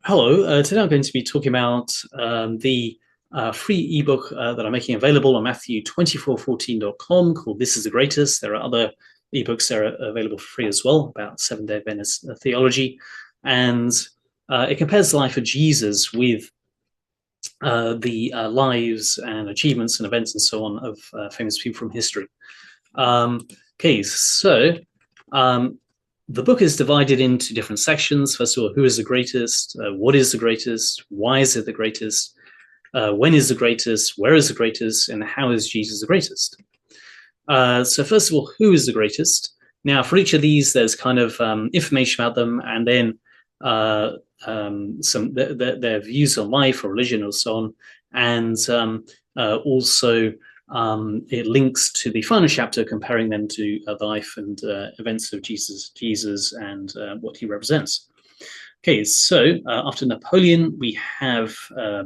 Hello, today I'm going to be talking about the free ebook that I'm making available on Matthew2414.com called This is the Greatest. There are other ebooks that are available for free as well about Seventh-day Adventist theology. And it compares the life of Jesus with the lives and achievements and events and so on of famous people from history. Okay, so the book is divided into different sections. First of all, who is the greatest? What is the greatest? Why is it the greatest? When is the greatest? Where is the greatest? And how is Jesus the greatest? So first of all, who is the greatest? Now, for each of these, there's kind of information about them, and then some their views on life or religion or so on, and also it links to the final chapter, comparing them to the life and events of Jesus and what he represents. Okay, so after Napoleon, we have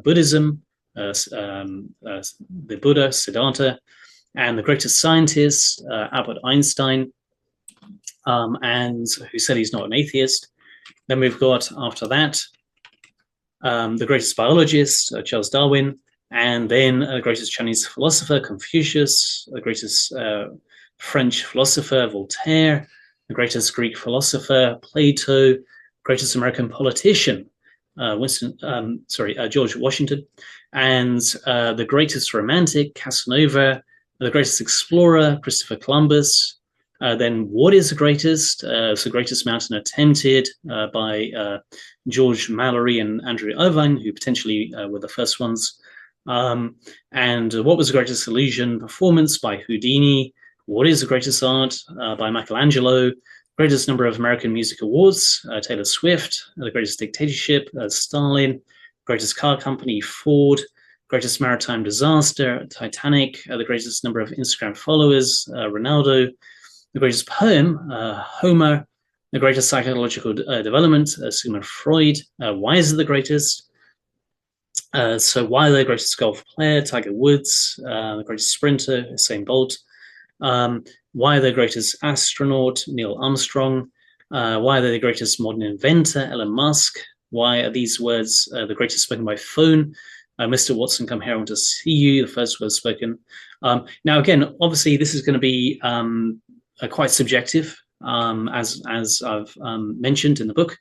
Buddhism, the Buddha, Siddhartha, and the greatest scientist, Albert Einstein, and who said he's not an atheist. Then we've got, after that, the greatest biologist, Charles Darwin, and then the greatest Chinese philosopher, Confucius, the greatest French philosopher, Voltaire, the greatest Greek philosopher, Plato, greatest American politician, George Washington, and the greatest romantic, Casanova, the greatest explorer, Christopher Columbus. Then what is the greatest? It's the greatest mountain attempted by George Mallory and Andrew Irvine, who potentially were the first ones. And what was the greatest illusion? Performance by Houdini. What is the greatest art? By Michelangelo. Greatest number of American Music Awards, Taylor Swift. The greatest dictatorship, Stalin. Greatest car company, Ford. Greatest maritime disaster, Titanic. The greatest number of Instagram followers, Ronaldo. The greatest poem, Homer. The greatest psychological development, Sigmund Freud. Why is it the greatest? So why the greatest golf player, Tiger Woods, the greatest sprinter, Usain Bolt? Why the greatest astronaut, Neil Armstrong? Why are they the greatest modern inventor, Elon Musk? Why are these words the greatest spoken by phone? Mr. Watson, come here, I want to see you, the first word spoken. Now, again, obviously, this is going to be quite subjective, as I've mentioned in the book.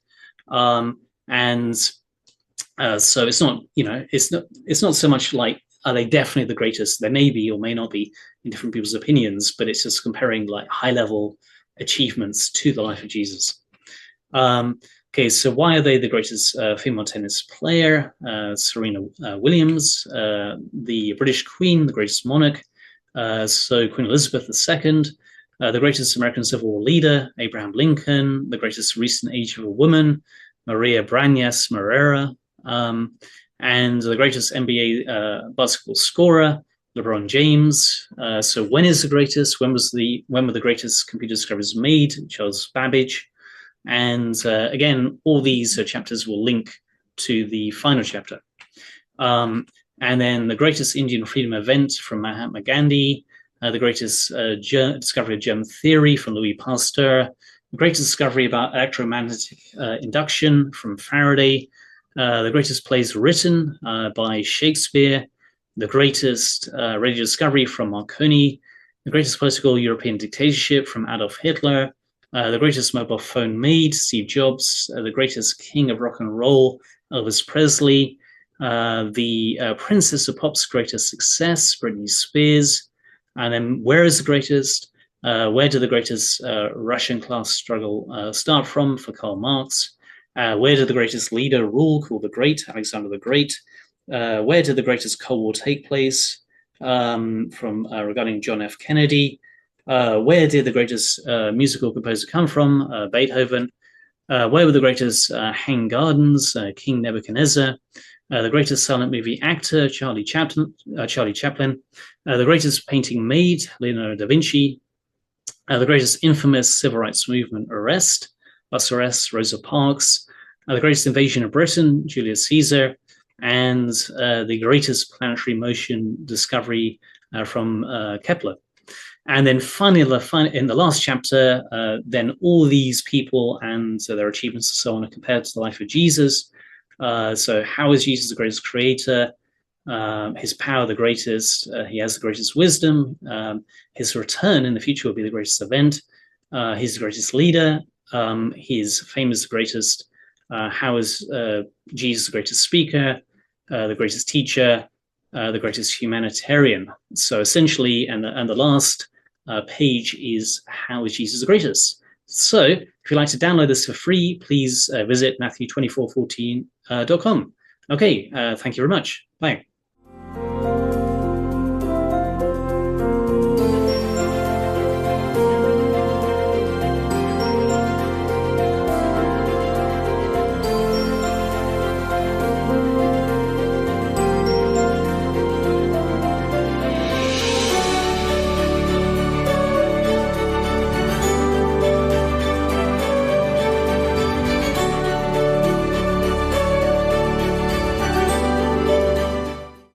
So it's not, it's not so much like, are they definitely the greatest? They may be or may not be in different people's opinions, but it's just comparing like high level achievements to the life of Jesus. Okay, so why are they the greatest female tennis player? Serena Williams, the British Queen, the greatest monarch. So Queen Elizabeth II, the greatest American Civil War leader, Abraham Lincoln, the greatest recent age of a woman, Maria Brañas Marrera, and the greatest NBA basketball scorer, LeBron James. So when is the greatest? When were the greatest computer discoveries made? Charles Babbage. And again, all these chapters will link to the final chapter. And then the greatest Indian freedom event from Mahatma Gandhi, the greatest discovery of germ theory from Louis Pasteur, the greatest discovery about electromagnetic induction from Faraday, the greatest plays written by Shakespeare, the greatest radio discovery from Marconi, the greatest political European dictatorship from Adolf Hitler, the greatest mobile phone made, Steve Jobs, the greatest king of rock and roll, Elvis Presley, the princess of pop's greatest success, Britney Spears, and then where is the greatest? Where did the greatest Russian class struggle start from for Karl Marx? Where did the greatest leader rule, called the Great, Alexander the Great? Where did the greatest Cold War take place? Regarding John F. Kennedy. Where did the greatest musical composer come from? Beethoven. Where were the greatest hanging gardens? King Nebuchadnezzar. The greatest silent movie actor, Charlie Chaplin. The greatest painting made, Leonardo da Vinci. The greatest infamous civil rights movement arrest, bus arrest, Rosa Parks. The greatest invasion of Britain, Julius Caesar. And the greatest planetary motion discovery from Kepler. And then finally, in the last chapter, then all these people and their achievements and so on are compared to the life of Jesus. So how is Jesus the greatest creator? His power the greatest. He has the greatest wisdom. His return in the future will be the greatest event. He's the greatest leader. His fame is the greatest. How is Jesus the greatest speaker, the greatest teacher, the greatest humanitarian? So essentially, and the last page is how is Jesus the greatest? So if you'd like to download this for free, please visit Matthew2414.com. Okay, thank you very much. Bye.